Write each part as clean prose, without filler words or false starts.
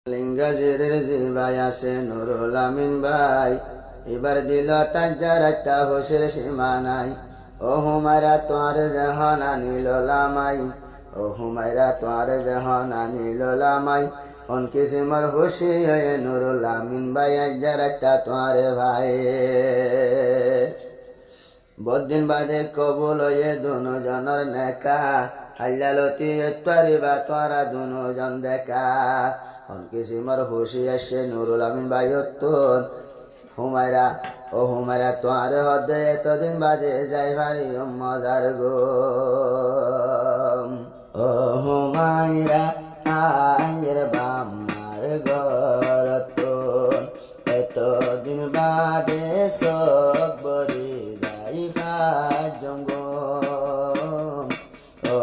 লিঙ্গাজিরের জিবাই আছে নুরুল আমিন ভাই, এবার দিল তাজ্জার একটা হোসের সীমা নাই। ও হুমায়রা তোয়ার জাহান আনিল লামাই, ও হুমায়রা তোয়ার জাহান আনিল লামাই। কোন কিসিমর খুশি হয়ে নুরুল আমিন ভাই আজ্জার একটা তোয়ার ভাই। বদিন বাদে কবুল হয়ে দুনো জনের নেকা, হাল্লালতি পারিবা তোরা দুনো জন দেখা। হন কিসিমর খুশি আসে নুরুল আমিন ভাই উত্তর হুমায়রা, ও হুমায়রা তোয়ার হদে এতদিন বাদে যাই ভারি মজার গো। ও হুমায়রা আয়ের বামার ঘর তোর, এতদিন বাদে সব বরি যাই জঙ্গম। ও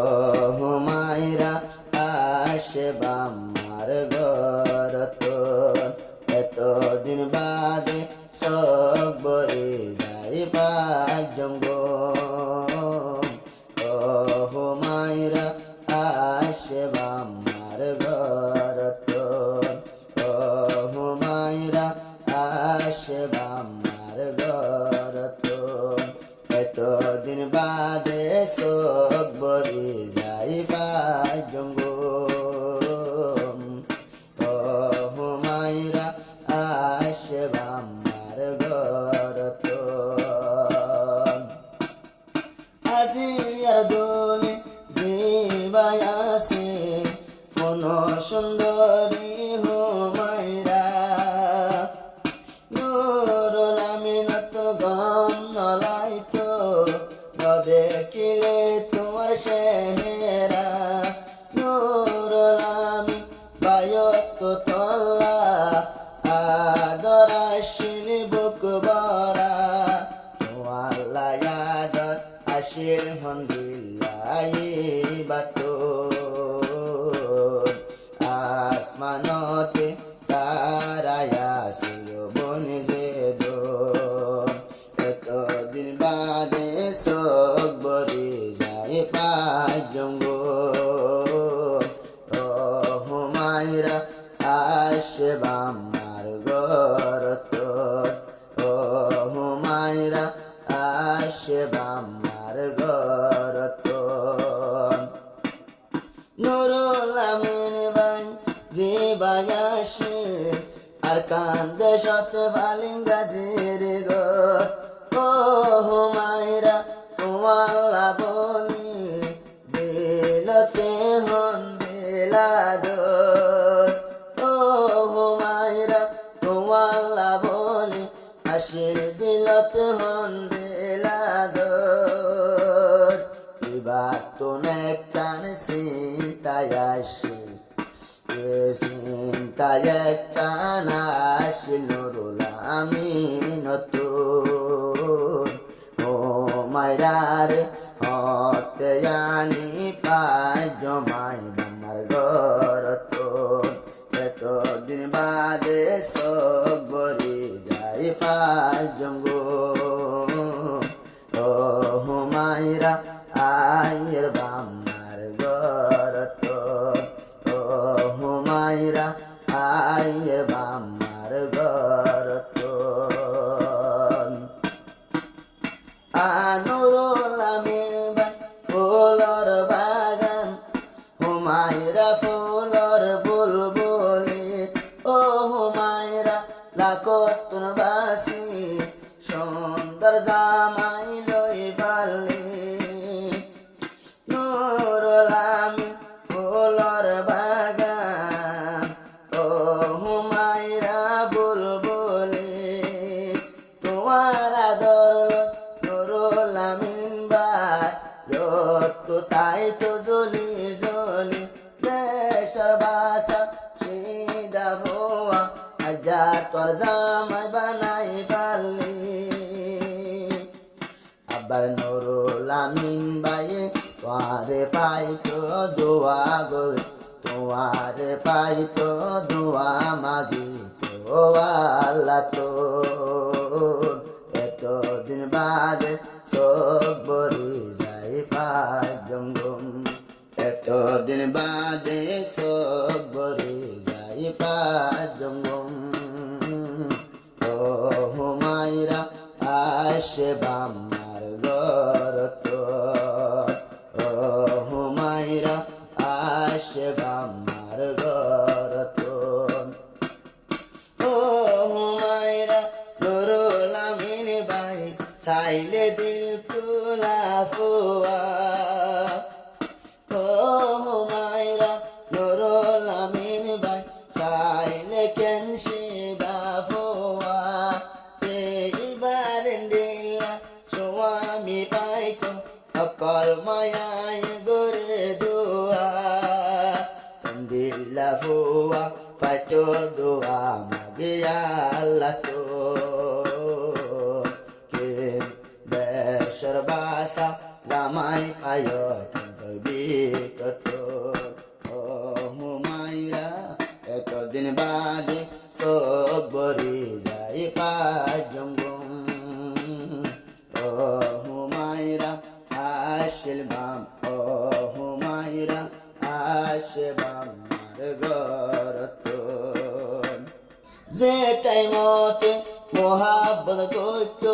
হুমায়রা আসে বামার ঘর তোর, এতদিন বাদে সব বরি যাই জঙ্গম। ও হুমায়রা আসে বামার ঘর তোর, ও হুমায়রা আসে বামার ঘর তোর, এতদিন বাদে সব বরি যাই জঙ্গম। ও হুমায়রা আসে বামার ঘর তোর। আজিয়ার দোলে জিবাই আছে কোন সুন্দরী হুমায়রা, নুরুল আমিন তোর গম নলাইতো দেখিলে তোমার চেহারা। নুরুল আমিন বায়ত তল্লা আদর আসিল বুক বরা, তোমাল্লা আদর আসিল হন্দিল্লাই বাতো। আসমানতে তারায়া ছিল বনে যে দোর, এতদিন বাদে সব বরি যায় জঙ্গল। ও হুমায়রা আসে বামার ঘর তোর, ও হুমায়রা আসে বামার ঘর তোর। নুরুল আমিন ভাই জিবাই আসে আর কান্দে শত বালিঙ্গাজির ঘর। ও হুমায়রা তোমাল্লা বলি দিলতে হন দিলাদর। ও হুমায়রা তোমাল্লা বলি আশির দিলতে হন দিলাদর। এবার তো নেকান চিন্তায় আসে, চিন্তায় কান আসিল নুরুল আমিন তোর। ও মায়রারে হতে জানি পায় জমাই বামার ঘর তোর, এতদিন বাদে সব বরি যাই জঙ্গল। ও হুমায়রা আয়ের বামার ঘর তোর, ও হুমায়রা আয়ের বামার ঘর তোর। নুরুল আমিন ভাই ফুলর বাগান, হুমায়রা ফুলর বুলবুলি। ও হুমায়রা লাকতুন বাসি সুন্দর জামাই লই পালি। নুরুল আমিন ফুলর বাগান, ও হুমায়রা বুলবুলি। তোমার আদর নুরুল আমিন ভাই যত তাই তো জলি জলি। দেশর বাসা সিদা ভোয়া আজ্জা তোর জামাই বানাই পারলি। আবার নুরুল আমিন ভাই তোয়ারে পাইতো দোয়া গো, তোয়ারে পাইতো দোয়া মাগি তো আল্লাহ তোর, এতদিন বাদে সব বরি যাই জঙ্গম। এতদিন বাদে সব বরি যাই পাজঙ্গম ও হুমায়রা আসবে আমার ঘরত ও হুমায়রা আসবে আমার ঘরত ও হুমায়রা নুরুল আমিন ভাই চাইলে দিল খোলা ফুয়া ও হুমায়রা নুরুল আমিন ভাই চাইলে কেন সিদা ফুয়া এইবার দিলা স্বামী পাইতো অকল মায়ায় গরে দোয়া দিলা ফুয়া পাইতো দোয়া মাগে আল্লাহ তো কেন বেশর বাসা জামাই পায় বিকত ও হুমায়রা এতদিন বাদে সব বরি যাই পাজঙ্গম ও হুমায়রা আসলবাম ও হুমায়রা আসবাম ঘরত যে টাইমতে মোহাব্বত করত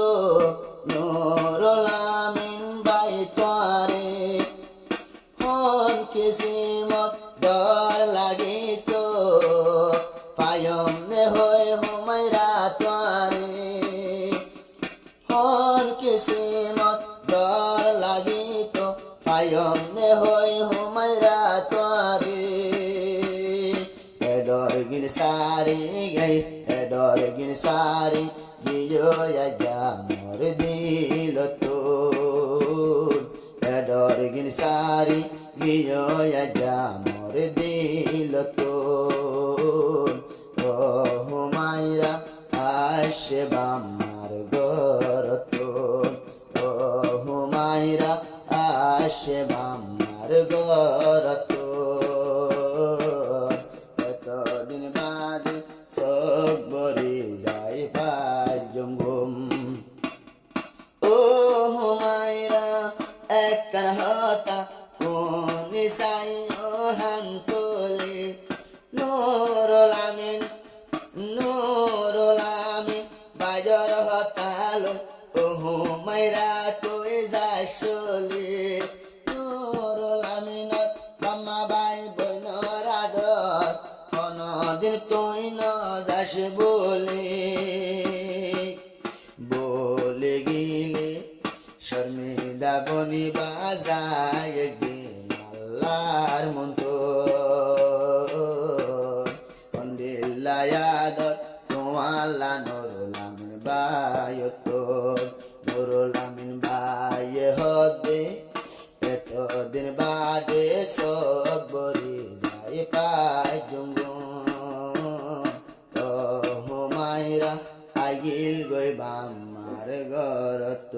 নুরুল আমিন ভাই তোরে হন কিসমত ডর লাগিত পায়ম নে হয় হুমায়রা তোরে হন কিসমত ডর লাগিত পায়ম নে হয় হুমায়রা তোরে ডর গিন সারি গই ডর গিন সারি গিয়ে যা মোর দিল তো ডর গিন সারি গিয়ে যা মোর দিল তো ও হুমায়রা আসবে আমার ঘরত ও হুমায়রা আসবে আমার ঘরত এতদিন বাদে সব বরি যাই পাজঙ্গম ও হুমায়রা একখান হতা কোন সাই ও হান্তলে নুরুল আমিন বাজার হতালো ও হুমায়রা তুই যাসলে নুরুল আমিন মামা ভাই বোনর আদর কোনদিন তুই ন যাস বলে গিলে শর্মিদা বনি বাজায় একদিন আল্লাহর মন্ত্র পন্ডিল্লায়াদর তোমাল্লা নুরুল আমিন ভাই নুরুল আমিন ভাই হদে এতদিন বাদে সব বরি যাই পাজঙ্গম ও হুমায়রা আগিল গই বামার ঘরত